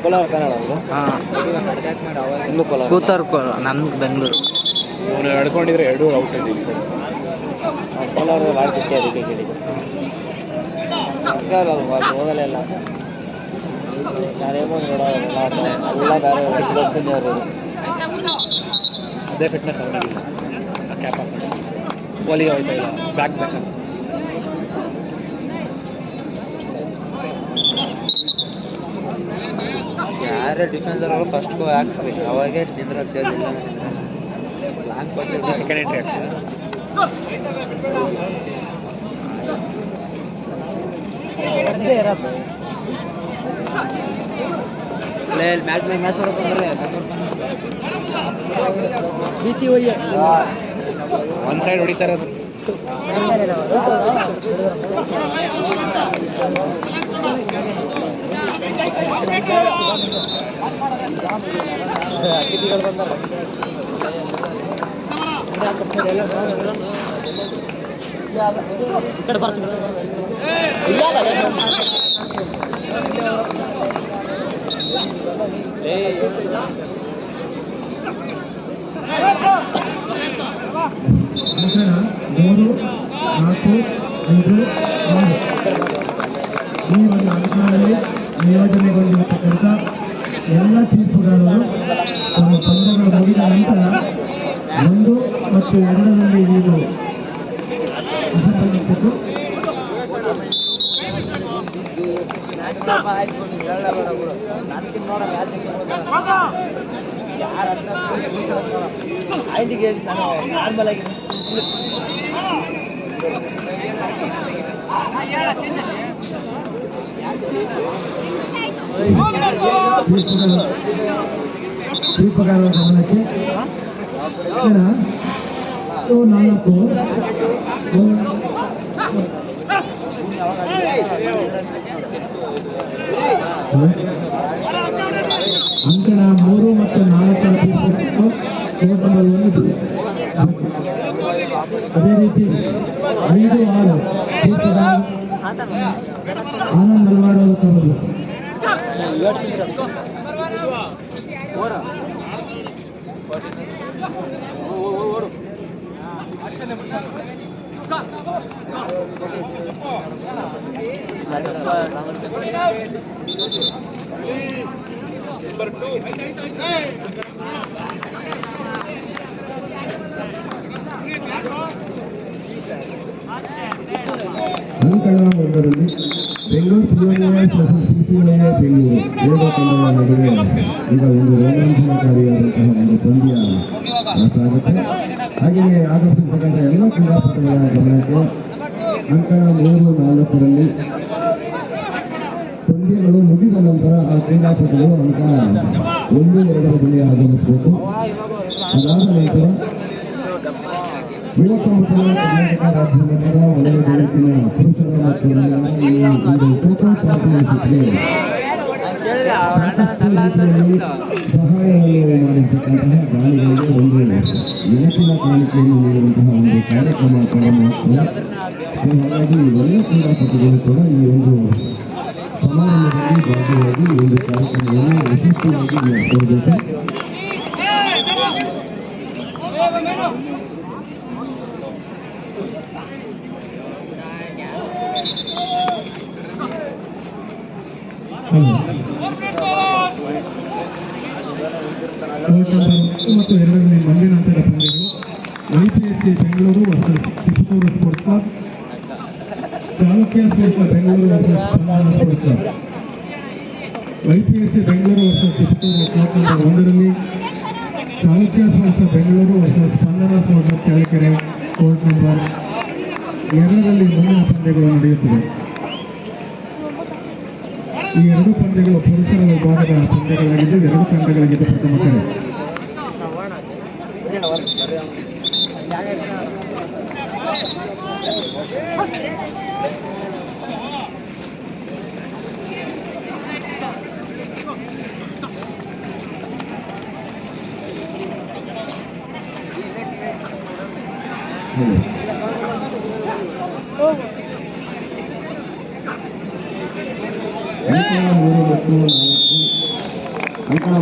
ಕೋಲಾರ ಕನ್ನಡ ಇದು. ಹಾಂ, ಇನ್ನು ಕೋಲಾರ ಕೂತರ್ ನಮ್ಗೆ ಬೆಂಗಳೂರು. ಅವನು ಎಡ್ಕೊಂಡಿದ್ರೆ ಎರಡು ಔಟ್ ಇದೆ. ಕೋಲಾರ ಆಡ್ತಿದ್ದೆ ಅದಕ್ಕೆ ಕೇಳಿದ್ದು. ಹೋಗಲೇ ಇಲ್ಲ ನಾನೇಮೋ ನೋಡೋಲ್ಲ ಎಲ್ಲ ಬೇರೆ ಸೀನಿಯರ್. ಅದೇ ಫಿಟ್ನೆಸ್ ಅವನಿಗಿಲ್ಲ. ಆ ಕ್ಯಾಪ್ ಹಾಕೊಂಡು ಒಲಿಗೆ ಹೋಯ್ತಾ ಇಲ್ಲ, ಬ್ಯಾಕ್ ಯಾರೇ ಡಿಫೆನ್ಸರ್ ಫಸ್ಟ್ ಗೋ ಹಾಕ್ಸ್ಬೇಕು, ಅವಾಗೇ ನಿಂದ್ರ ಚೇಂಜ್ ಇಲ್ಲ ನಿಂದ್ರೆ ಲಾಂಗ್ ಕೊಟ್ಟು ಸೆಕೆಂಡ್ ಎಂಟ್ರಿ ಆಗ್ತದೆ. ಮ್ಯಾಚ್ ಮಾಡ್ಕೊಂಡ್ರೆ ಒಂದು ಸೈಡ್ ಹೊಡಿತಾರೆ ಅದು. ಅತಿಥಿಗಳು ಬಂದಾರ ಕಡೆ ಬರ್ತೀನಿ ಮೂರು ನಾಲ್ಕು ಐದು ಆರು ಈ ಒಂದು ಅಂಕಗಳಲ್ಲಿ ನಿಯೋಜನೆಗೊಂಡಿರತಕ್ಕಂಥ ಎಲ್ಲ ತೀರ್ಪುಗಾರರು ತಮ್ಮ ಪಂದ್ಯಗಳು ಮುಗಿದ ನಂತರ 1 ಮತ್ತು 2ರಲ್ಲಿ ನೀವು ಅಸಫಲಗೊಂಡಿದ್ದು ನಾರ್ಮಲ್ ಆಗಿ ತೀರ್ಪುಗಾರರ ಗಮನಕ್ಕೆ 4 ಅಂಕಣ 3 ಮತ್ತು 4ರ ತೀರ್ಪು ಕೋರ್ಟ್ ನಂಬರ್ 1. ಅದೇ ರೀತಿ 5-6 ತೀರ್ಪುಗಾರ ಆನಂದ್ ಮಲ್ವಾಡ್ ಅವರು ತಮ್ಮದು. ಅಂಕಣ 1ರಲ್ಲಿ Bengaluru POAS versus PCOA Bengaluru ಎರಡು ತಂಡಗಳ ನಡುವೆ ಈಗ ಒಂದು ರೋಮಾಂಚನಕಾರಿಯಾದಂತಹ ಒಂದು ಪಂದ್ಯ ಸಾಗುತ್ತೆ. ಹಾಗೆಯೇ ಆಗಮಿಸಿರ್ತಕ್ಕಂಥ ಎಲ್ಲ ಕ್ರೀಡಾಪಟುಗಳ ಗಮನಕ್ಕೆ ಅಂಕಣ 3-4ರಲ್ಲಿ ಪಂದ್ಯಗಳು ಮುಗಿದ ನಂತರ ಆ ಕ್ರೀಡಾಪಟುಗಳು ಅಂಕ 1-2ರ ಬಳಿ ಆಗಮಿಸಬೇಕು. ಅದಾದ ನಂತರ ಯುವ ಕರ್ನಾಟಕ ರಾಜ್ಯ ಮಟ್ಟದ ಒಳ್ಳೆಯ ಜಗತ್ತಿನ ಪುರುಷರ ಮತ್ತು ಮಹಿಳೆಯರ ಒಂದು ಟೋಟಲ್ ಚಾಂಪಿಯನ್ಶಿಪ್ಗೆ ಸಾಕಷ್ಟು ರೀತಿಯಲ್ಲಿ ಸಹಾಯವನ್ನು ಮಾಡಿರ್ತಕ್ಕಂತಹ ದಾನಿಗಳಿಗೆ ಒಂದು ನೆನಪಿನ ಕಾಣಿಕೆಯನ್ನು ನೀಡುವಂತಹ ಒಂದು ಕಾರ್ಯಕ್ರಮ ಹಾಗಾಗಿ ಎಲ್ಲ ಕ್ರೀಡಾಪಟುಗಳು ಕೂಡ ಈ ಒಂದು ಸಮಾರಂಭದಲ್ಲಿ ಭಾಗಿಯಾಗಿ ಈ ಒಂದು ಕಾರ್ಯಕ್ರಮವನ್ನು ಯಶಸ್ವಿಯಾಗಿ ನಡೆಸಬೇಕು. ಮತ್ತು 2ರಲ್ಲಿ ಮಂದಿನ ಅಂತರ ಪಂದ್ಯಗಳು YPSC Bengaluru versus Kittur Sports Club, Chalukya Sports Bengaluru versus Spandana Sports Club. YPSC Bengaluru versus Kittur court number 1ರಲ್ಲಿ Chalukya Sports Bengaluru versus Spandana Sports Club Challakere court number 2ರಲ್ಲಿ ಮುಂದಿನ ಪಂದ್ಯಗಳು ನಡೆಯುತ್ತಿವೆ. ಈ ಎರಡು ಪಂದ್ಯಗಳು ಪುರುಷರ ವಿಭಾಗದ ಪಂದ್ಯಗಳಾಗಿದ್ದು 2 ತಂಡಗಳಿಗೆ ಪ್ರಥಮ ಕರೆ. ಅಂಕಣ 3 ಮತ್ತು 4 ಅಂಕಣ